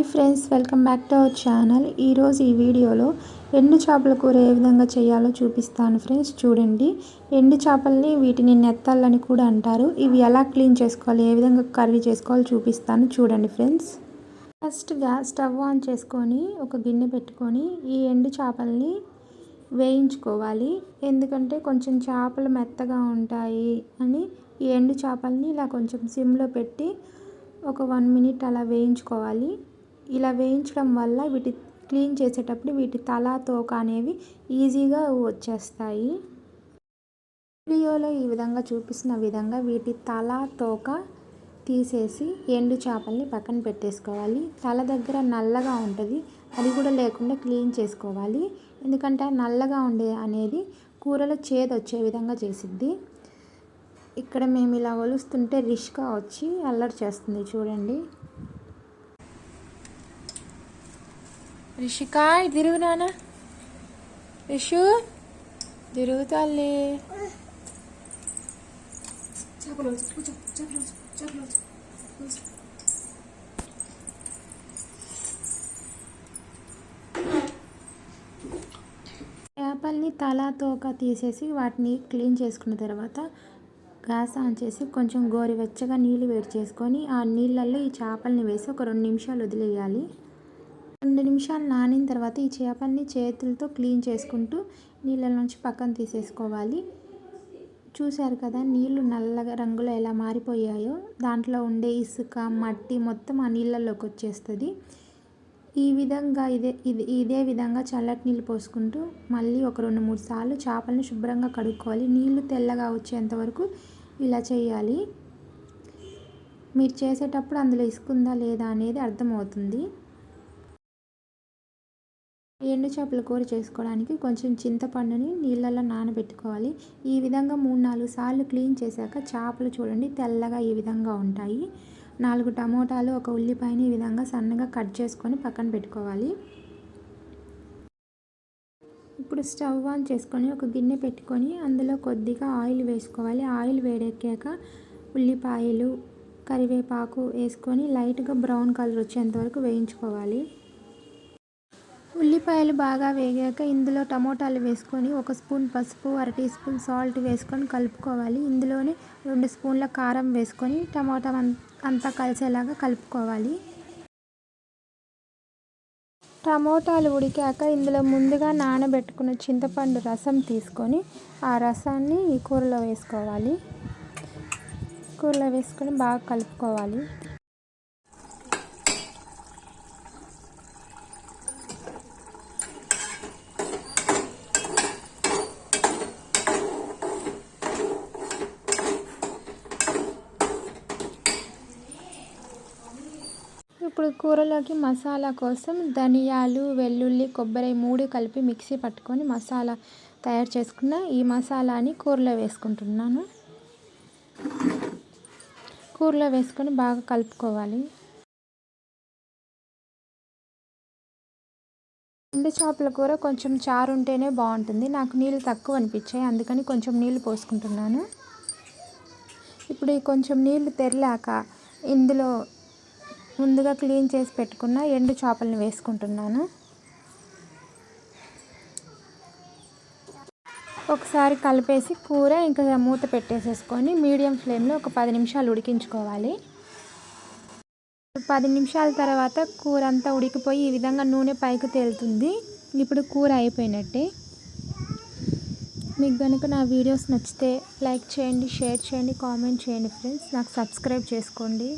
Hi friends, welcome back to our channel. ఈరోజు ఈ వీడియోలో ఎండు చేపల కూర ఏ విధంగా చేయాలో చూపిస్తాను ఫ్రెండ్స్. చూడండి, ఎండు చేపల్ని వీటిని నెత్తళ్ళని కూడా అంటారు. ఇవి ఎలా క్లీన్ చేసుకోవాలి, ఏ విధంగా కర్రీ చేసుకోవాలో చూపిస్తాను. చూడండి ఫ్రెండ్స్. ఫస్ట్ స్టవ్ ఆన్ చేసుకొని ఒక గిన్నె పెట్టుకొని ఈ ఎండు చేపల్ని వేయించుకోవాలి. ఎందుకంటే కొంచెం చేపలు మెత్తగా ఉంటాయి అని ఈ ఎండు చేపల్ని ఇలా కొంచెం సిమ్లో పెట్టి ఒక 1 మినిట్ అలా వేయించుకోవాలి. ఇలా వేయించడం వల్ల వీటి క్లీన్ చేసేటప్పుడు వీటి తల తోక అనేవి ఈజీగా వచ్చేస్తాయి. వీడియోలో ఈ విధంగా చూపిస్తున్న విధంగా వీటి తల తోక తీసేసి ఎండు చేపల్ని పక్కన పెట్టేసుకోవాలి. తల దగ్గర నల్లగా ఉంటుంది, అది కూడా లేకుండా క్లీన్ చేసుకోవాలి. ఎందుకంటే నల్లగా ఉండే అనేది కూరలో చేదు వచ్చే విధంగా చేసిద్ది. ఇక్కడ మేము ఇలా ఒలుస్తుంటే రిష్కా వచ్చి అల్లరి చేస్తుంది. చూడండి, రిషికా తిరుగు నాన్న, రిషు తిరుగుతాలే. చేపల్ని తల తోక తీసేసి వాటిని క్లీన్ చేసుకున్న తర్వాత గ్యాస్ ఆన్ చేసి కొంచెం గోరువెచ్చగా నీళ్ళు వేడి చేసుకొని ఆ నీళ్ళల్లో ఈ చేపల్ని వేసి ఒక 2 నిమిషాలు వదిలేయాలి. 2 నిమిషాలు నానిన తర్వాత ఈ చేపల్ని చేతులతో క్లీన్ చేసుకుంటూ నీళ్ళ నుంచి పక్కన తీసేసుకోవాలి. చూశారు కదా, నీళ్ళు నల్లగా రంగులో ఎలా మారిపోయాయో. దాంట్లో ఉండే ఇసుక, మట్టి మొత్తం ఆ నీళ్ళల్లోకి వచ్చేస్తుంది. ఈ విధంగా ఇదే విధంగా చల్లటి నీళ్ళు పోసుకుంటూ మళ్ళీ ఒక 2-3 సార్లు చేపలను శుభ్రంగా కడుక్కోవాలి. నీళ్లు తెల్లగా వచ్చేంత వరకు ఇలా చేయాలి. మీరు చేసేటప్పుడు అందులో ఇసుకుందా లేదా అనేది అర్థమవుతుంది. ఎండు చేపల కూర చేసుకోవడానికి కొంచెం చింతపండుని నీళ్ళల్లో నానబెట్టుకోవాలి. ఈ విధంగా 3-4 సార్లు క్లీన్ చేశాక చేపలు చూడండి తెల్లగా ఈ విధంగా ఉంటాయి. 4 టమోటాలు, ఒక ఉల్లిపాయని ఈ విధంగా సన్నగా కట్ చేసుకొని పక్కన పెట్టుకోవాలి. ఇప్పుడు స్టవ్ ఆన్ చేసుకొని ఒక గిన్నె పెట్టుకొని అందులో కొద్దిగా ఆయిల్ వేసుకోవాలి. ఆయిల్ వేడెక్కాక ఉల్లిపాయలు, కరివేపాకు వేసుకొని లైట్గా బ్రౌన్ కలర్ వచ్చేంత వరకు వేయించుకోవాలి. ఉల్లిపాయలు బాగా వేగాక ఇందులో టమోటాలు వేసుకొని 1 స్పూన్ పసుపు, 1/2 టీ స్పూన్ సాల్ట్ వేసుకొని కలుపుకోవాలి. ఇందులోనే 2 స్పూన్ల కారం వేసుకొని టమోటా అంతా కలిసేలాగా కలుపుకోవాలి. టమోటాలు ఉడికాక ఇందులో ముందుగా నానబెట్టుకున్న చింతపండు రసం తీసుకొని ఆ రసాన్ని ఈ కూరలో వేసుకోవాలి. కూరలో వేసుకొని బాగా కలుపుకోవాలి. ఇప్పుడు కూరలోకి మసాలా కోసం ధనియాలు, వెల్లుల్లి, కొబ్బరి 3 కలిపి మిక్సీ పట్టుకొని మసాలా తయారు చేసుకున్న ఈ మసాలాని కూరలో వేసుకుంటున్నాను. కూరలో వేసుకొని బాగా కలుపుకోవాలి. ఎండు చేపల కూర కొంచెం చారు ఉంటేనే బాగుంటుంది. నాకు నీళ్ళు తక్కువ అనిపించాయి, అందుకని కొంచెం నీళ్ళు పోసుకుంటున్నాను. ఇప్పుడు ఈ కొంచెం నీళ్ళు తెరిలాక ఇందులో ముందుగా క్లీన్ చేసి పెట్టుకున్న ఎండు చేపలను వేసుకుంటున్నాను. ఒకసారి కలిపేసి కూర ఇంకా మూత పెట్టేసేసుకొని మీడియం ఫ్లేమ్లో ఒక 10 నిమిషాలు ఉడికించుకోవాలి. 10 నిమిషాల తర్వాత కూర అంతా ఉడికిపోయి ఈ విధంగా నూనె పైకి తేలుతుంది. ఇప్పుడు కూర అయిపోయినట్టే. మీకు కనుక నా వీడియోస్ నచ్చితే లైక్ చేయండి, షేర్ చేయండి, కామెంట్ చేయండి ఫ్రెండ్స్. నాకు సబ్స్క్రైబ్ చేసుకోండి.